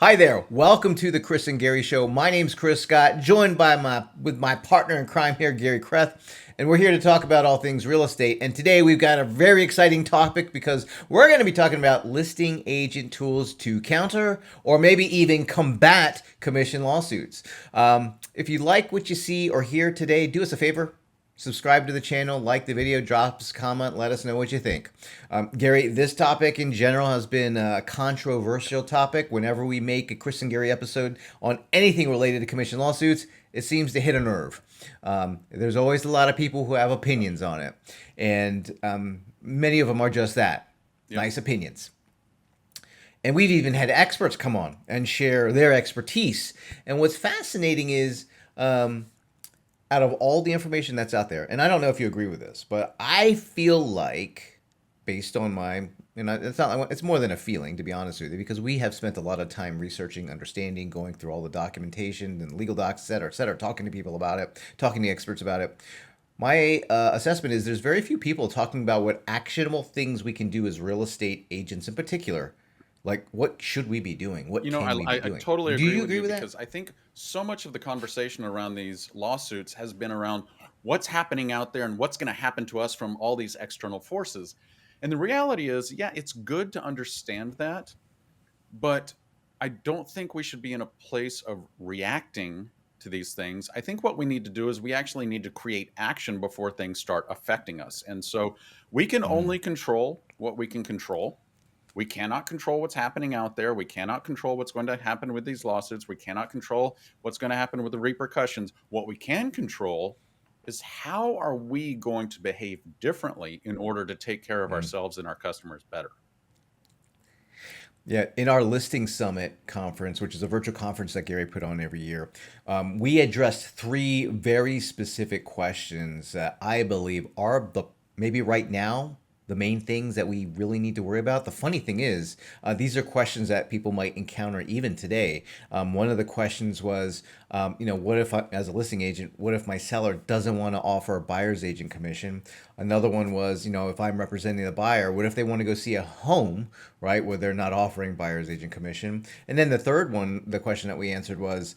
Hi there. Welcome to the Chris and Garry Show. My name's Chris Scott, joined by my partner in crime here, Garry Kreth, and we're here to talk about all things real estate. And today we've got a very exciting topic because we're going to be talking about listing agent tools to counter or maybe even combat commission lawsuits. If you like what you see or hear today, do us a favor. Subscribe to the channel, like the video, drop us a comment, let us know what you think. Garry, this topic in general has been a controversial topic. Whenever we make a Chris and Garry episode on anything related to commission lawsuits, it seems to hit a nerve. There's always a lot of people who have opinions on it, and many of them are just that, nice opinions. And we've even had experts come on and share their expertise. And what's fascinating is out of all the information that's out there, and I don't know if you agree with this, but I feel like, based on my, it's more than a feeling, to be honest with you, because we have spent a lot of time researching, understanding, going through all the documentation and legal docs, et cetera, talking to people about it, talking to experts about it. My assessment is there's very few people talking about what actionable things we can do as real estate agents in particular. Like, what should we be doing? What can we be I doing? totally Do agree you with agree you with that? because I think so much of the conversation around these lawsuits has been around what's happening out there and what's going to happen to us from all these external forces. And the reality is, yeah, it's good to understand that, but I don't think we should be in a place of reacting to these things. I think what we need to do is we actually need to create action before things start affecting us. And so we can Mm. only control what we can control. We cannot control what's happening out there. We cannot control what's going to happen with these lawsuits. We cannot control what's going to happen with the repercussions. What we can control is how are we going to behave differently in order to take care of Mm. ourselves and our customers better. Yeah, in our listing summit conference, which is a virtual conference that Garry put on every year, we addressed three very specific questions that I believe are the maybe right now the main things that we really need to worry about. The funny thing is, these are questions that people might encounter even today. One of the questions was, what if as a listing agent, what if my seller doesn't want to offer a buyer's agent commission? Another one was, if I'm representing the buyer, what if they want to go see a home, right, where they're not offering buyer's agent commission? And then the third one, the question that we answered was,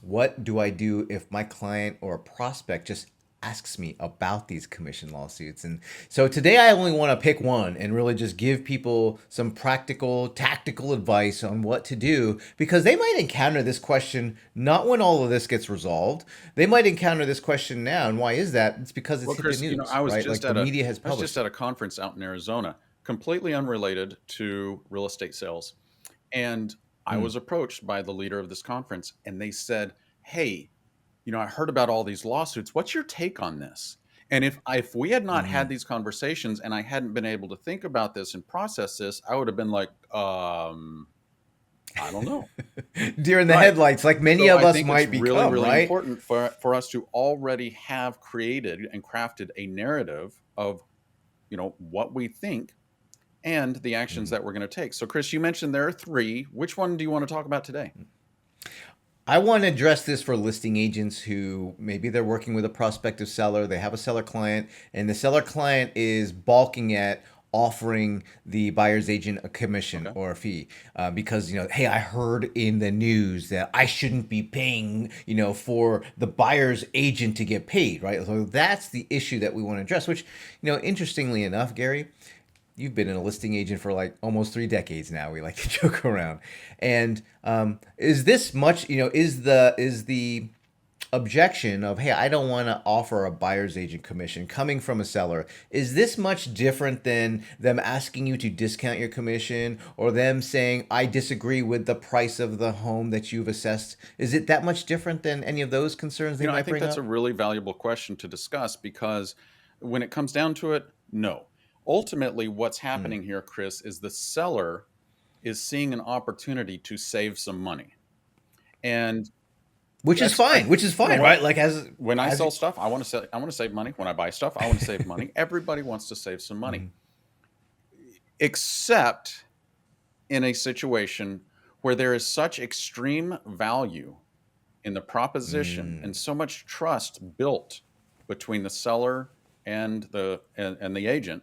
what do I do if my client or a prospect just asks me about these commission lawsuits? And so today I only want to pick one and really just give people some practical, tactical advice on what to do because they might encounter this question not when all of this gets resolved. They might encounter this question now. And why is that? It's because it's Well, hit the Chris, news, right? Like the media has I was just published at it. a conference out in Arizona, completely unrelated to real estate sales. And I Mm, was approached by the leader of this conference and they said, "Hey, I heard about all these lawsuits. What's your take on this?" And if we had not had mm. these conversations and I hadn't been able to think about this and process this, I would have been like, I don't know. Deer in the Right. headlights, like many So of I us think it's might really, become, really right? important for us to already have created and crafted a narrative of, what we think and the actions Mm. that we're going to take. So Chris, you mentioned there are three. Which one do you want to talk about today? I want to address this for listing agents who maybe they're working with a prospective seller, they have a seller client, and the seller client is balking at offering the buyer's agent a commission Okay. or a fee because hey, I heard in the news that I shouldn't be paying for the buyer's agent to get paid, right? So that's the issue that we want to address, which interestingly enough, Garry, you've been a listing agent for like almost 3 decades now. We like to joke around. And is this much, is the objection of, hey, I don't want to offer a buyer's agent commission coming from a seller, is this much different than them asking you to discount your commission or them saying, I disagree with the price of the home that you've assessed? Is it that much different than any of those concerns they I might think bring that's a up? really valuable question to discuss because when it comes down to it, no. Ultimately, what's Mm. happening here, Chris, is the seller is seeing an opportunity to save some money. And that's Which is you know fine, what? right? Like When I as sell stuff, I want to save money. When I buy stuff, I want to save money. Everybody wants to save some money. Mhm. Except in a situation where there is such extreme value in the proposition and Mm. so much trust built between the seller and the agent,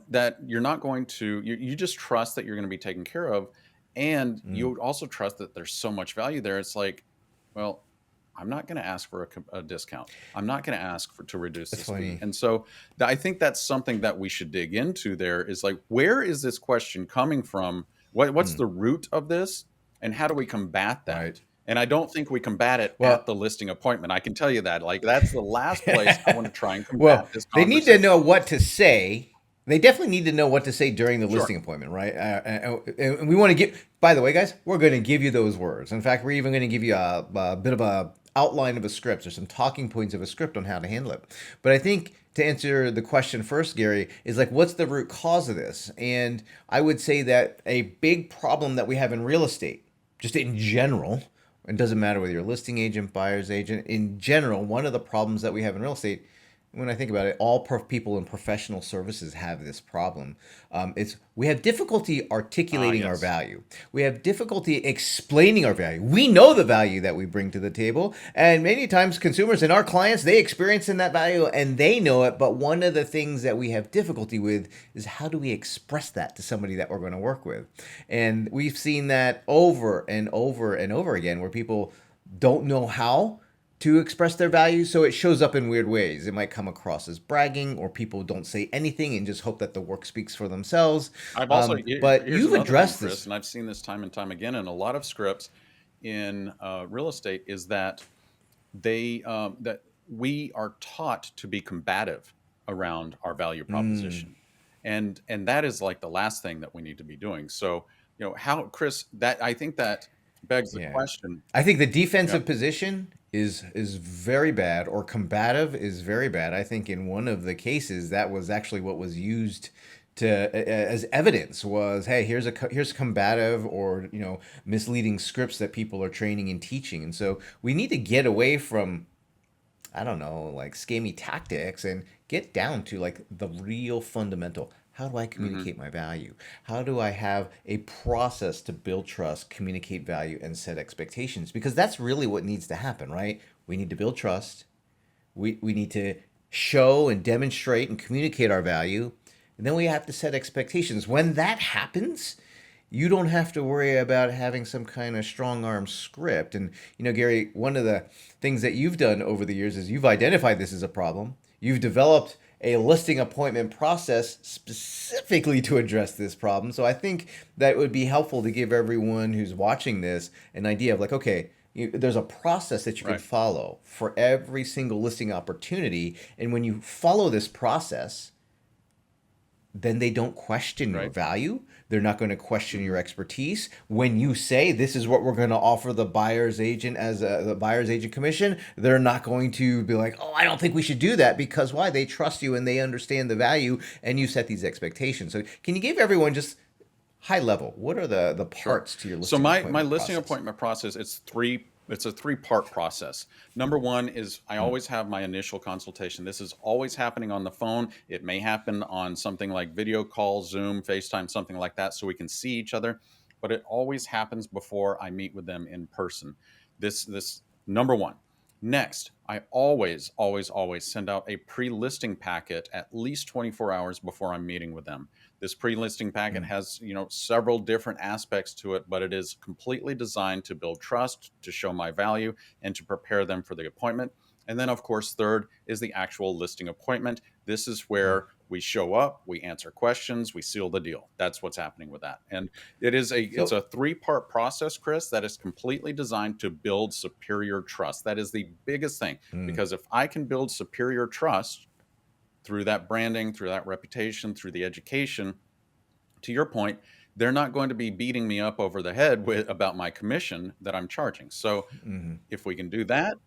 that you're not going to you just trust that you're going to be taken care of. and you Mm. would also trust that there's so much value there. It's like, well, I'm not going to ask for a discount. I'm not going to ask for to reduce That's this fee. funny. And so I think that's something that we should dig into. There is like, where is this question coming from? What's Mm. the root of this, and how do we combat Right. that? And I don't think we combat it at Well, the listing appointment. I can tell you that. Like, that's the last place I want to try and combat well, this they need to conversation. know what to say. They definitely need to know what to say during the Sure. listing appointment, right? And we want to give. By the way, guys, we're going to give you those words. In fact, we're even going to give you a bit of a outline of a script or some talking points of a script on how to handle it. But I think to answer the question first, Gary, is like, what's the root cause of this? And I would say that a big problem that we have in real estate, just in general, it doesn't matter whether you're a listing agent, buyer's agent, in general, one of the problems that we have in real estate, when I think about it, all people in professional services have this problem. It's we have difficulty Ah, articulating our yes. value. We have difficulty explaining our value. We know the value that we bring to the table, and many times consumers and our clients they experience in that value and they know it. But one of the things that we have difficulty with is how do we express that to somebody that we're going to work with, and we've seen that over and over and over again where people don't know how to express their value, so it shows up in weird ways. It might come across as bragging, or people don't say anything and just hope that the work speaks for themselves. I've also But here's you've another thing, addressed Chris, this. and I've seen this time and time again in a lot of scripts in real estate is that that we are taught to be combative around our value Mm, proposition, and that is like the last thing that we need to be doing. So how, Chris, that I think that begs the yeah, question. I think the Yeah. defensive position is very bad, or combative is very bad. I think in one of the cases that was actually what was used to as evidence was, hey, here's combative or misleading scripts that people are training and teaching, and so we need to get away from I don't know, like scammy tactics and get down to like the real fundamental. How do I Hmm. communicate my value? How do I have a process to build trust, communicate value, and set expectations? Because that's really what needs to happen, right? We need to build trust. We need to show and demonstrate and communicate our value. And then we have to set expectations. When that happens, you don't have to worry about having some kind of strong arm script. And, Gary, one of the things that you've done over the years is you've identified this as a problem. You've developed a listing appointment process specifically to address this problem. So I think that it would be helpful to give everyone who's watching this an idea of like, okay, there's a process that you can Right. follow for every single listing opportunity. And when you follow this process, then they don't question your Right. value. They're not going to question Hmm. your expertise. When you say this is what we're going to offer the buyer's agent as the buyer's agent commission, they're not going to be like, "Oh, I don't think we should do that," because why? They trust you and they understand the value and you set these expectations. So, can you give everyone just high level, what are the Sure. parts to your So listing my appointment listing process? appointment process, it's a three-part process. Number one is I Mm, always have my initial consultation. This is always happening on the phone. It may happen on something like video call, Zoom, FaceTime, something like that, so we can see each other, but it always happens before I meet with them in person. This number one. Next, I always, always, always send out a pre-listing packet at least 24 hours before I'm meeting with them. This pre-listing packet mm, has, several different aspects to it, but it is completely designed to build trust, to show my value, and to prepare them for the appointment. And then, of course, third is the actual listing appointment. This is mm. where we show up, we answer questions, we seal the deal. That's what's happening with that. And it's So, a three-part process, Chris, that is completely designed to build superior trust. That is the biggest thing, mm, because if I can build superior trust through that branding, through that reputation, through the education, to your point, they're not going to be beating me up over the head with about my commission that I'm charging. So mhm. if we can do that,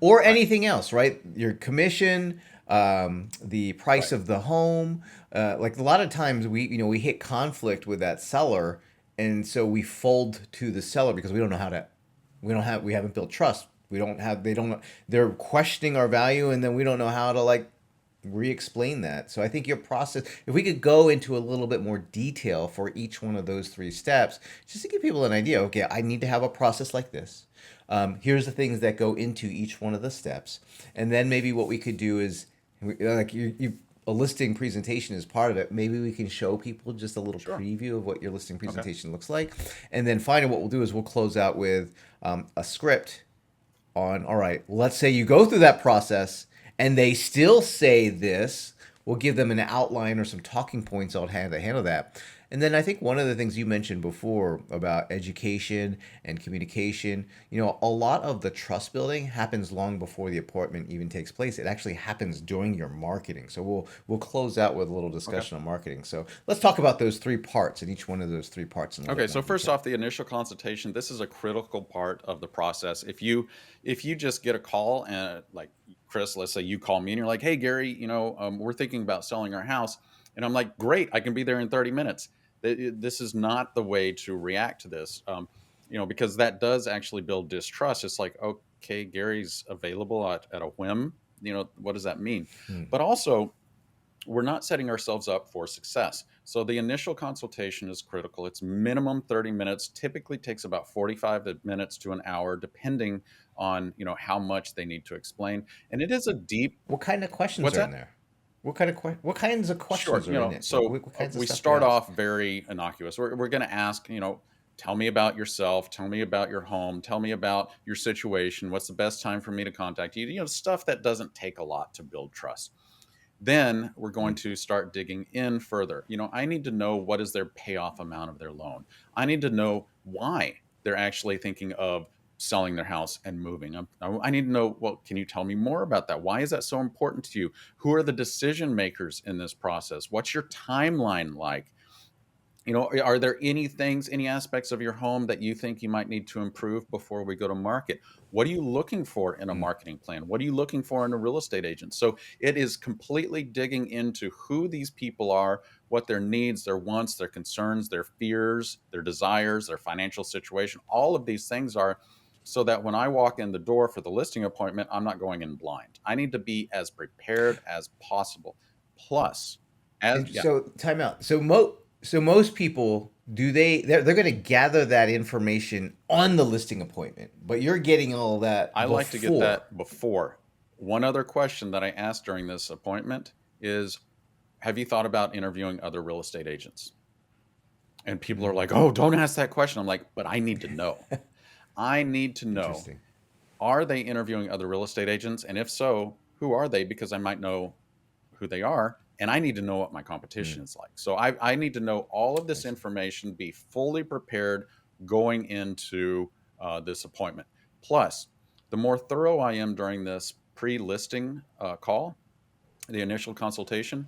Or right, anything else, right? Your commission, the price right, of the home. Like a lot of times we hit conflict with that seller, and so we fold to the seller because we don't know how to. We haven't built trust. We don't have. They don't. They're questioning our value, and then we don't know how to like re-explain that. So I think your process, if we could go into a little bit more detail for each one of those three steps, just to give people an idea, okay, I need to have a process like this. Here's the things that go into each one of the steps. And then maybe what we could do is, like a listing presentation is part of it, maybe we can show people just a little Sure. preview of what your listing Okay. presentation looks like. And then finally, what we'll do is we'll close out with a script on, all right, let's say you go through that process and they still say this. We'll give them an outline or some talking points on how to handle that. And then I think one of the things you mentioned before about education and communication, a lot of the trust building happens long before the appointment even takes place. It actually happens during your marketing. So we'll close out with a little Okay. discussion on marketing. So let's talk about those three parts and each one of those three parts in a little Okay, bit more so first detail. off, the initial consultation, this is a critical part of the process. If you just get a call and like Chris, let's say you call me and you're like, "Hey Gary, we're thinking about selling our house," and I'm like, "Great, I can be there in 30 minutes." This is not the way to react to this, because that does actually build distrust. It's like, okay, Gary's available at a whim. What does that mean? Hmm. But also, we're not setting ourselves up for success. So the initial consultation is critical. It's minimum 30 minutes, typically takes about 45 minutes to an hour, depending on, how much they need to explain. And it is a deep, What kind of questions what's are in that? there? What kinds of Sure. questions are in it? Like So what kinds of we stuff do you start ask? off very innocuous. We're going to ask, tell me about yourself, tell me about your home, tell me about your situation. What's the best time for me to contact you? Stuff that doesn't take a lot to build trust. Then we're going Mm. to start digging in further. I need to know what is their payoff amount of their loan. I need to know why they're actually thinking of selling their house and moving. I need to know, well, can you tell me more about that? Why is that so important to you? Who are the decision makers in this process? What's your timeline like? Are there any aspects of your home that you think you might need to improve before we go to market? What are you looking for in a Mm. marketing plan? What are you looking for in a real estate agent? So it is completely digging into who these people are, what their needs, their wants, their concerns, their fears, their desires, their financial situation. All of these things are so that when I walk in the door for the listing appointment, I'm not going in blind. I need to be as prepared as possible. Plus, as And yeah, so time out. So most people they're going to gather that information on the listing appointment, but you're getting all that I like to get before. that before. One other question that I asked during this appointment is, have you thought about interviewing other real estate agents? And people are Mm. like, oh, don't ask that question. I'm like, but I need to know. I need to know, Interesting. are they interviewing other real estate agents? And if so, who are they? Because I might know who they are. And I need to know what my Mm. competition is like. So I need to know all of I this see. information, be fully prepared going into this appointment. Plus, the more thorough I am during this pre-listing call, the initial consultation,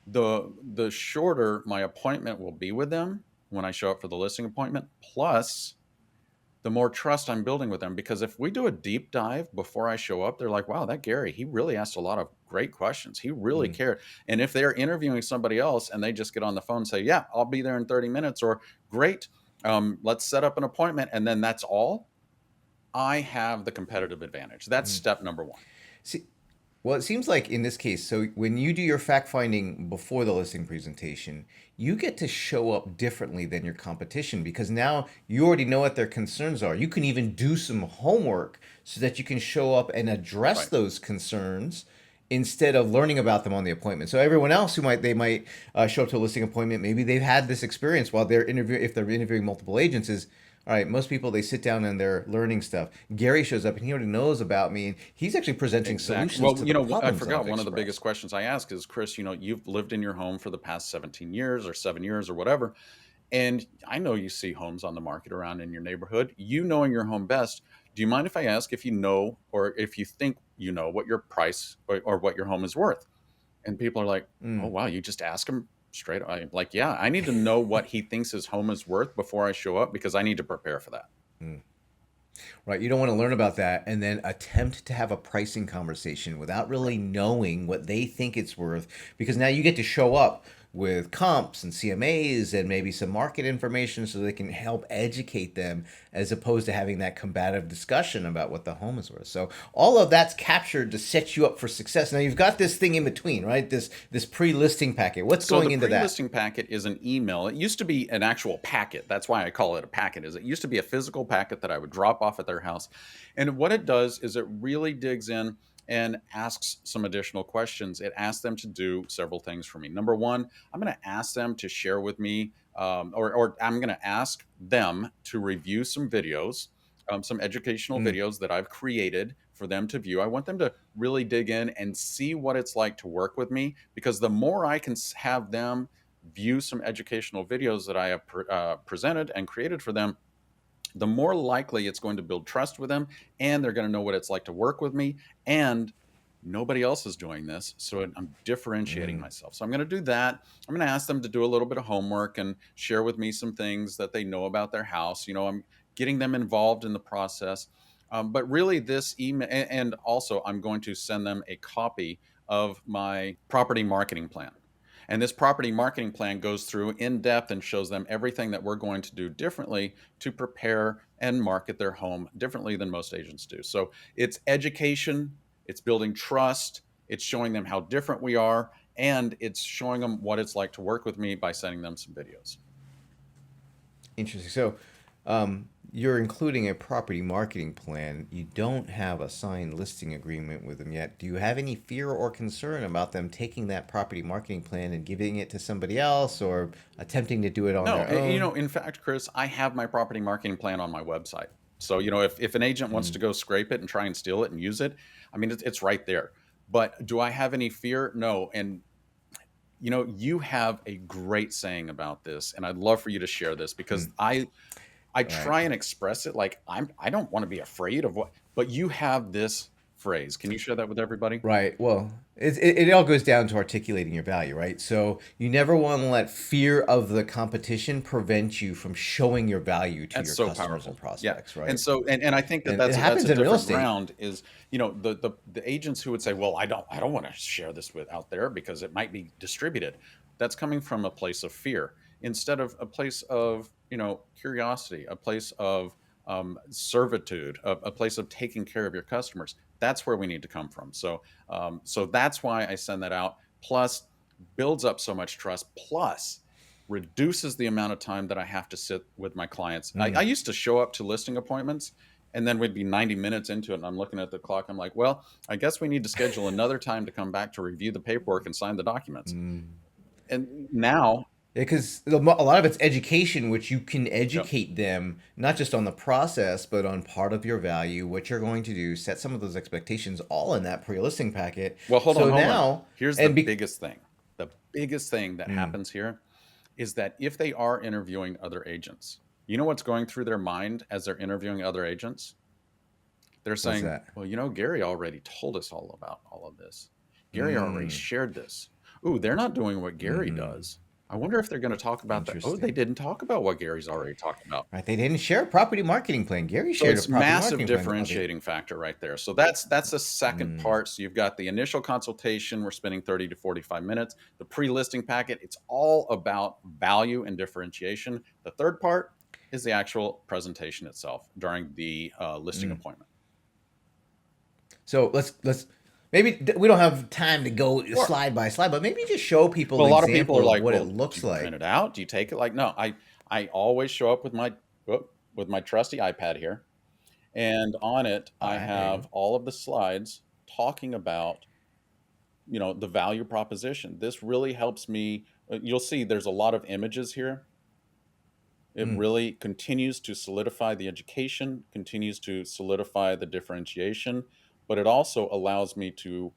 the shorter my appointment will be with them when I show up for the listing appointment. Plus, the more trust I'm building with them. Because if we do a deep dive before I show up, they're like, wow, that Gary, he really asked a lot of great questions. He really Mm. cared. And if they're interviewing somebody else and they just get on the phone and say, yeah, I'll be there in 30 minutes, or great, let's set up an appointment, and then that's all, I have the competitive advantage. That's Mm. step number one. See, well, it seems like in this case, so when you do your fact finding before the listing presentation, you get to show up differently than your competition because now you already know what their concerns are. You can even do some homework so that you can show up and address Right. those concerns instead of learning about them on the appointment. So everyone else who might show up to a listing appointment, maybe they've had this experience while they're interviewing. If they're interviewing multiple agents, is all right. Most people they sit down and they're learning stuff. Gary shows up and he already knows about me, and he's actually presenting Exactly. solutions Well, to the I problems that forgot I've one of the biggest expressed. questions I ask is, Chris, you've lived in your home for the past 17 years or 7 years or whatever. And I know you see homes on the market around in your neighborhood. You knowing your home best, do you mind if I ask if you know or if you think you know what your price or what your home is worth? And people are like, oh, Mm. wow, you just ask him straight. I'm like, yeah, I need to know what he thinks his home is worth before I show up because I need to prepare for that. Mm. Right. You don't want to learn about that and then attempt to have a pricing conversation without Right. really knowing what they think it's worth because now you get to show up with comps and CMAs and maybe some market information so they can help educate them as opposed to having that combative discussion about what the home is worth. So all of that's captured to set you up for success. Now you've got this thing in between, right? This pre-listing packet. What's So going the into that? pre-listing packet is an email. It used to be an actual packet. That's why I call it a packet. Is it used to be a physical packet that I would drop off at their house. And what it does is it really digs in. and asks some additional questions, it asks them to do several things for me. Number one, I'm going to ask them to share with me, or I'm going to ask them to review some videos, some educational Mm, videos that I've created for them to view. I want them to really dig in and see what it's like to work with me, because the more I can have them view some educational videos that I have presented and created for them, the more likely it's going to build trust with them, and they're going to know what it's like to work with me. And nobody else is doing this, so I'm differentiating mm, myself. So I'm going to do that. I'm going to ask them to do a little bit of homework and share with me some things that they know about their house. I'm getting them involved in the process. But really, this email, and also I'm going to send them a copy of my property marketing plan. And this property marketing plan goes through in depth and shows them everything that we're going to do differently to prepare and market their home differently than most agents do. So it's education, it's building trust, it's showing them how different we are, and it's showing them what it's like to work with me by sending them some videos. interesting. So, you're including a property marketing plan. You don't have a signed listing agreement with them yet. Do you have any fear or concern about them taking that property marketing plan and giving it to somebody else or attempting to do it on No, their own? in fact, Chris, I have my property marketing plan on my website. So, if an agent wants Mm, to go scrape it and try and steal it and use it, I mean, it's right there. But do I have any fear? No. And you have a great saying about this, and I'd love for you to share this, because mm, I right. try and express it like I don't want to be afraid of what, but you have this phrase. Can you share that with everybody? Right. Well, it all goes down to articulating your value, right? So you never want to let fear of the competition prevent you from showing your value to That's your so customers and powerful. Yeah. prospects, And right? so, and I think that And it that's happens a in real different estate. ground, is, the agents who would say, well, I don't want to share this with out there because it might be distributed. That's coming from a place of fear instead of a place of, curiosity, a place of servitude, a place of taking care of your customers. That's where we need to come from. So that's why I send that out. Plus, builds up so much trust. Plus, reduces the amount of time that I have to sit with my clients. I Mm, used to show up to listing appointments, and then we'd be 90 minutes into it, and I'm looking at the clock. I'm like, well, I guess we need to schedule another time to come back to review the paperwork and sign the documents. mm. And now, Because a lot of it's education, which you can yep. educate them not just on the process, but on part of your value, what you're going to do, set some of those expectations all in that pre-listing packet. Well, hold on, So hold on. now, Here's the and be, biggest thing. The biggest thing that mm, happens here is that if they are interviewing other agents, you know what's going through their mind as they're interviewing other agents? They're what's saying, that? well, Gary already told us all about all of this. Gary already Mm, shared this. Ooh, they're not doing what Gary mm-hmm. does. I wonder if they're going to talk about that. Oh, they Interesting. didn't talk about what Gary's already talked about. Right? They didn't share a property marketing plan. Gary So shared a it's property massive marketing plan. differentiating factor right there. So that's the second Mm, part. So you've got the initial consultation. We're spending 30 to 45 minutes. The pre-listing packet, it's all about value and differentiation. The third part is the actual presentation itself during the listing mm. appointment. So let's maybe we don't have time to go Sure. slide by slide, but maybe just show people Well, an a lot of people are example of like, what it "Well, do looks you print like. it out? Do you take it?" Like, no, I always show up with my trusty iPad here, and on it All I right, there you have go. all of the slides talking about, the value proposition. This really helps me. You'll see there's a lot of images here. It Mm, really continues to solidify the education, continues to solidify the differentiation, but it also allows me to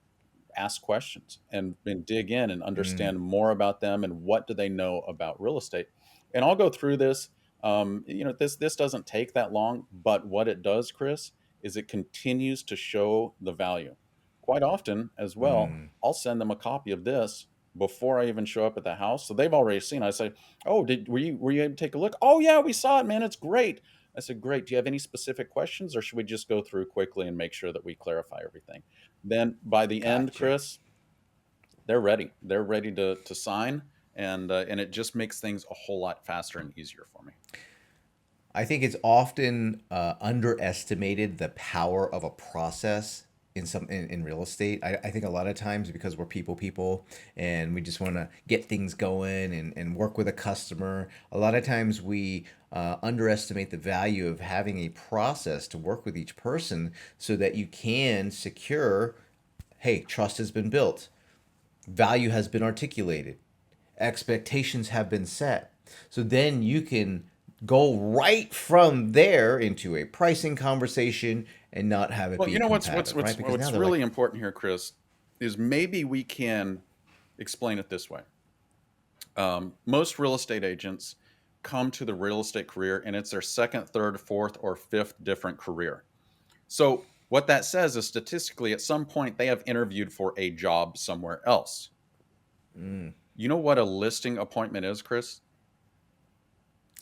ask questions and dig in and mm, understand more about them and what do they know about real estate. And I'll go through this. This doesn't take that long, but what it does, Chris, is it continues to show the value. Quite often, as well, mm. I'll send them a copy of this before I even show up at the house, so they've already seen. I say, "Oh, were you able to take a look?" "Oh yeah, we saw it, man. It's great." I said, "Great. Do you have any specific questions, or should we just go through quickly and make sure that we clarify everything?" Then by the end, Gotcha. Chris, they're ready. They're ready to sign, and it just makes things a whole lot faster and easier for me. I think it's often underestimated the power of a process in real estate. I think a lot of times because we're people and we just want to get things going and work with a customer. A lot of times we underestimate the value of having a process to work with each person so that you can secure hey, trust has been built, value has been articulated, expectations have been set. So then you can go right from there into a pricing conversation and not have it Well, be you know combative, right? Because now what's they're like, really important here, Chris, is maybe we can explain it this way. Most real estate agents come to the real estate career and it's their second, third, fourth, or fifth different career. So, what that says is statistically, at some point, they have interviewed for a job somewhere else. mm, You know what a listing appointment is, Chris?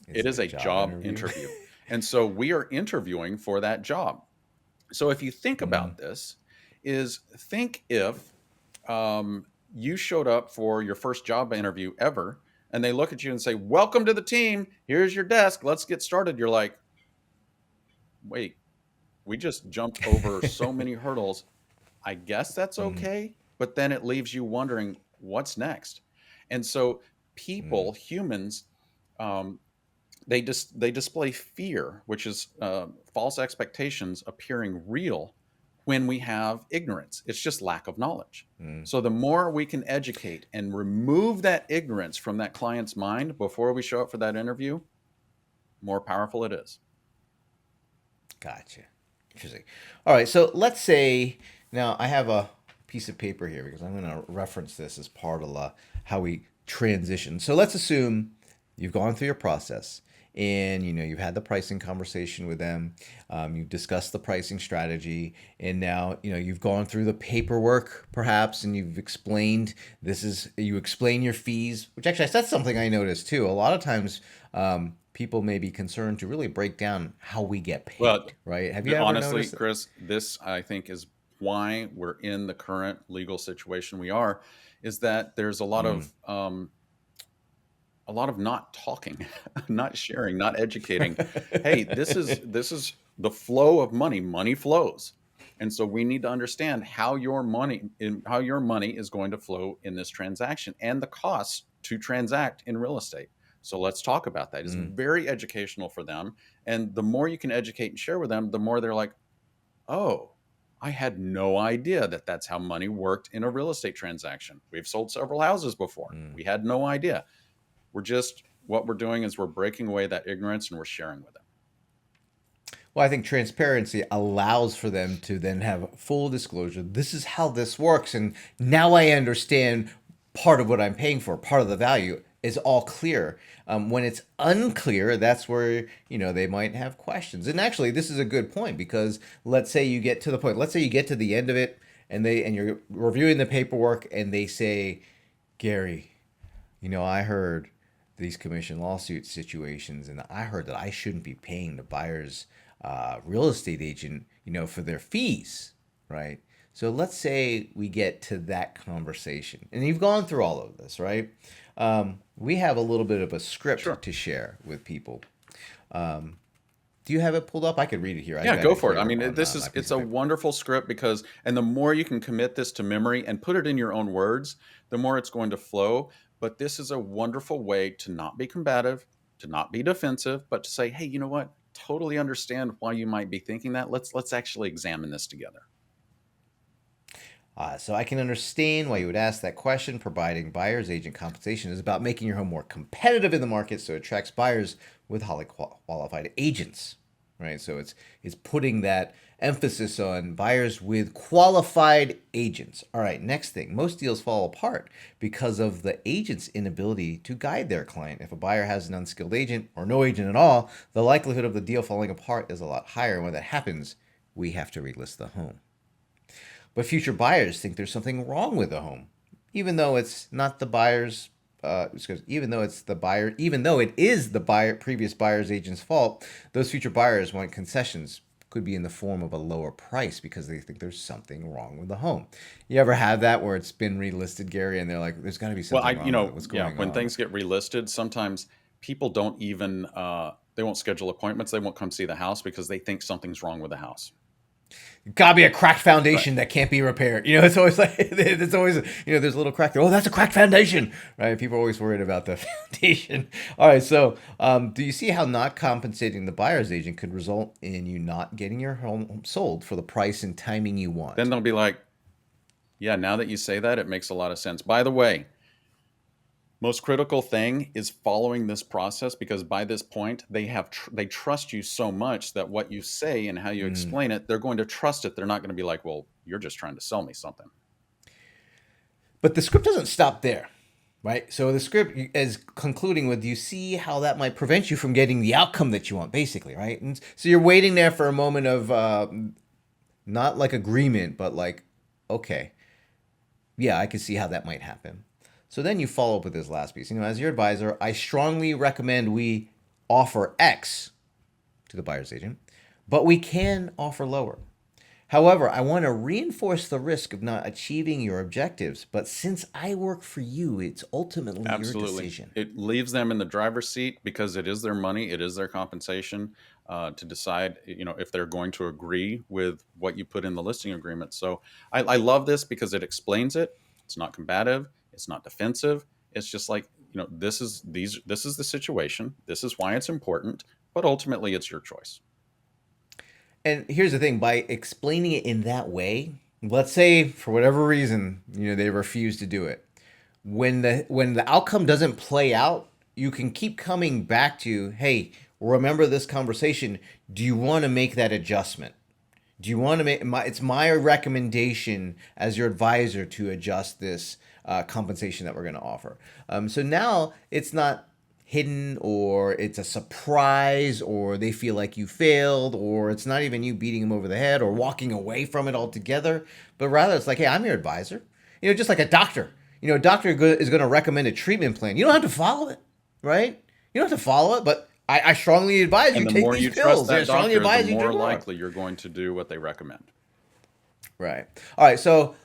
is It it is a a job job interview? interview. And so we are interviewing for that job. So if you think Mm, about this, is think if you showed up for your first job interview ever, and they look at you and say, "Welcome to the team. Here's your desk. Let's get started." You're like, "Wait, we just jumped over so many hurdles. I guess that's mm, okay." But then it leaves you wondering what's next. And so mm, people, humans, um, they display fear, which is false expectations appearing real when we have ignorance. It's just lack of knowledge. mm. So the more we can educate and remove that ignorance from that client's mind before we show up for that interview, more powerful it is. Gotcha. Interesting. All right. So let's say now I have a piece of paper here because I'm going to reference this as part of how we transition. So let's assume you've gone through your process and you've had the pricing conversation with them. You've discussed the pricing strategy, and now you've gone through the paperwork perhaps, and you've explained you explain your fees, which actually that's something I noticed too. A lot of times people may be concerned to really break down how we get Well, paid, right? Have you ever honestly, noticed that? Chris, this I think is why we're in the current legal situation we are, is that there's Mm. a lot of not talking, not sharing, not educating. Hey, this is the flow of money. Money flows. And so we need to understand how your money is going to flow in this transaction and the costs to transact in real estate. So let's talk about that. It's Mm, very educational for them. And the more you can educate and share with them, the more they're like, "Oh, I had no idea that that's how money worked in a real estate transaction. We've sold several houses before. mm. We had no idea." We're just what we're doing is we're breaking away that ignorance and we're sharing with them. Well, I think transparency allows for them to then have full disclosure. This is how this works. And now I understand part of what I'm paying for, part of the value is all clear. When it's unclear, that's where, they might have questions. And actually, this is a good point because let's say you get to the point, let's say you get to the end of it and you're reviewing the paperwork and they say, Gary, I heard these commission lawsuit situations, and I heard that I shouldn't be paying the buyer's real estate agent, for their fees, right? So let's say we get to that conversation, and you've gone through all of this, right? We have a little bit of a script Sure. to share with people. Do you have it pulled up? I could read it here. I've Yeah, got go it for it. I here mean, on my piece it's of a paper. wonderful script because and the more you can commit this to memory and put it in your own words, the more it's going to flow. But this is a wonderful way to not be combative, to not be defensive, but to say, "Hey, you know what? Totally understand why you might be thinking that. Let's actually examine this together." So I can understand why you would ask that question. Providing buyer's agent compensation is about making your home more competitive in the market, so it attracts buyers with highly qualified agents, right? So it's putting that emphasis on buyers with qualified agents. All right, next thing. Most deals fall apart because of the agent's inability to guide their client. If a buyer has an unskilled agent or no agent at all, the likelihood of the deal falling apart is a lot higher. And when that happens, we have to relist the home. But future buyers think there's something wrong with the home, even though it's not the buyer's. Even though it's the buyer, even though it is the previous buyer's agent's fault, those future buyers want concessions. Could be in the form of a lower price because they think there's something wrong with the home. You ever have that where it's been relisted, Gary, and they're like, "There's got to be Well, something wrong with it. What's yeah, going when on?" things get relisted, sometimes people don't even they won't schedule appointments. They won't come see the house because they think something's wrong with the house. Gotta be a cracked Right. foundation that can't be repaired. It's always like it's always there's a little crack there. Oh, that's a cracked foundation, right? People are always worried about the foundation. All right, so do you see how not compensating the buyer's agent could result in you not getting your home sold for the price and timing you Then want? they'll be like, Yeah, now that you say that, it makes a lot of sense. By the way, most critical thing is following this process, because by this point they trust you so much that what you say and how you Mm. explain it, they're going to trust it. They're not going to be like, well, you're just trying to sell me something. But the script doesn't stop there, right? So the script is concluding with, you see how that might prevent you from getting the outcome that you want, basically, right? And so you're waiting there for a moment of not like agreement, but like, okay, yeah, I can see how that might happen. So then you follow up with this last piece. As your advisor, I strongly recommend we offer X to the buyer's agent, but we can offer lower. However, I want to reinforce the risk of not achieving your objectives, but since I work for you, it's ultimately your Absolutely. decision. It leaves them in the driver's seat because it is their money, it is their compensation, to decide, if they're going to agree with what you put in the listing agreement. So I love this because it explains it. It's not combative. It's not defensive. It's just like, this is the situation. This is why it's important. But ultimately, it's your choice. And here's the thing, by explaining it in that way, let's say for whatever reason, they refuse to do it. When the outcome doesn't play out, you can keep coming back to, hey, remember this conversation. Do you want to make that adjustment? Do you want to make it's my recommendation as your advisor to adjust this compensation that we're going to offer. So now it's not hidden, or it's a surprise, or they feel like you failed, or it's not even you beating them over the head or walking away from it altogether, but rather it's like, hey, I'm your advisor. Just like a doctor. A doctor is going to recommend a treatment plan. You don't have to follow it, right? You don't have to follow it, but I strongly advise you And the take more these you trust pills. I that strongly doctor, the advise you more drink more. likely you're going to do what they recommend. Right. All right. So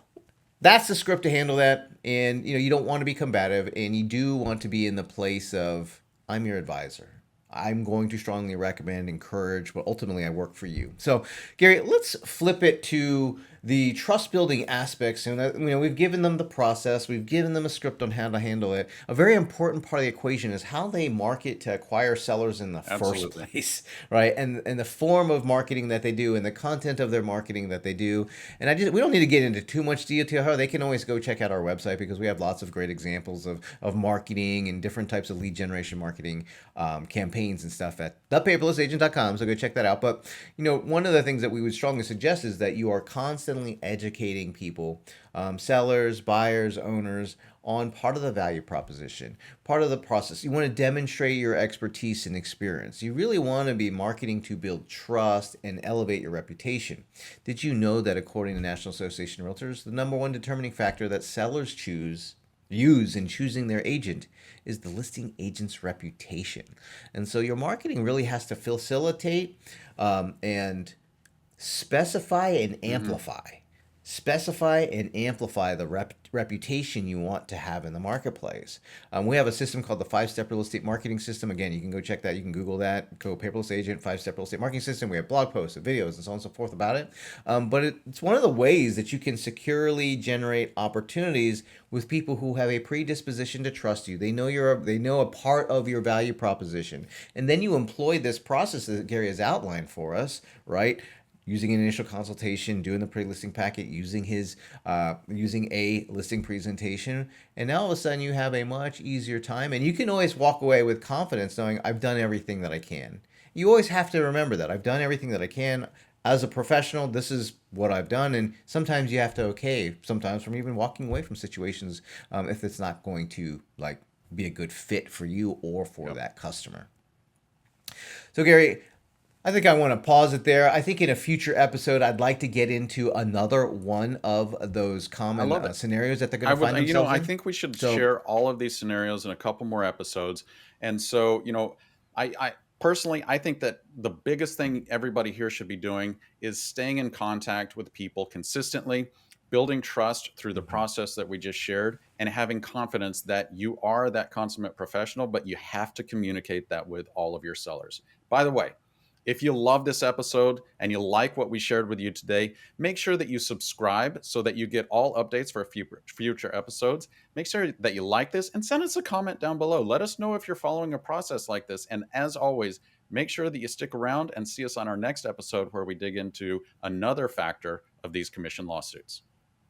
that's the script to handle that. And you don't want to be combative, and you do want to be in the place of, I'm your advisor. I'm going to strongly recommend, encourage, but ultimately I work for you. So, Gary, let's flip it to the trust building aspects. And we've given them the process, we've given them a script on how to handle it. A very important part of the equation is how they market to acquire sellers in the first Absolutely. place, right? And the form of marketing that they do, and the content of their marketing that they do. And we don't need to get into too much detail. However, they can always go check out our website, because we have lots of great examples of marketing and different types of lead generation marketing campaigns and stuff at thepaperlessagent.com. So go check that out. But one of the things that we would strongly suggest is that you are constantly educating people, sellers, buyers, owners, on part of the value proposition, part of the process. You want to demonstrate your expertise and experience. You really want to be marketing to build trust and elevate your reputation. Did you know that according to the National Association of Realtors, the number one determining factor that sellers use in choosing their agent is the listing agent's reputation? And so your marketing really has to facilitate and specify and Hmm. amplify. Specify and amplify the reputation you want to have in the marketplace. We have a system called the 5-step real estate marketing system. Again, you can go check that. You can Google that. Go paperless agent 5-step real estate marketing system. We have blog posts and videos and so on and so forth about it. But it's one of the ways that you can securely generate opportunities with people who have a predisposition to trust you. They know a part of your value proposition, and then you employ this process that Gary has outlined for us, right? Using an initial consultation, doing the pre-listing packet, using a listing presentation, and now all of a sudden you have a much easier time, and you can always walk away with confidence knowing I've done everything that I can. You always have to remember that I've done everything that I can as a professional. This is what I've done, and sometimes you have to sometimes from even walking away from situations if it's not going to be a good fit for you or for Yep. that customer. So Gary, I think I want to pause it there. I think in a future episode, I'd like to get into another one of those I common love it. scenarios that they're going I to would, find themselves I in. think we should So, share all of these scenarios in a couple more episodes. And so, I personally, I think that the biggest thing everybody here should be doing is staying in contact with people consistently, building trust through the mhm. process that we just shared, and having confidence that you are that consummate professional, but you have to communicate that with all of your sellers. By the way, if you love this episode and you like what we shared with you today, make sure that you subscribe so that you get all updates for future episodes. Make sure that you like this and send us a comment down below. Let us know if you're following a process like this. And as always, make sure that you stick around and see us on our next episode where we dig into another factor of these commission lawsuits.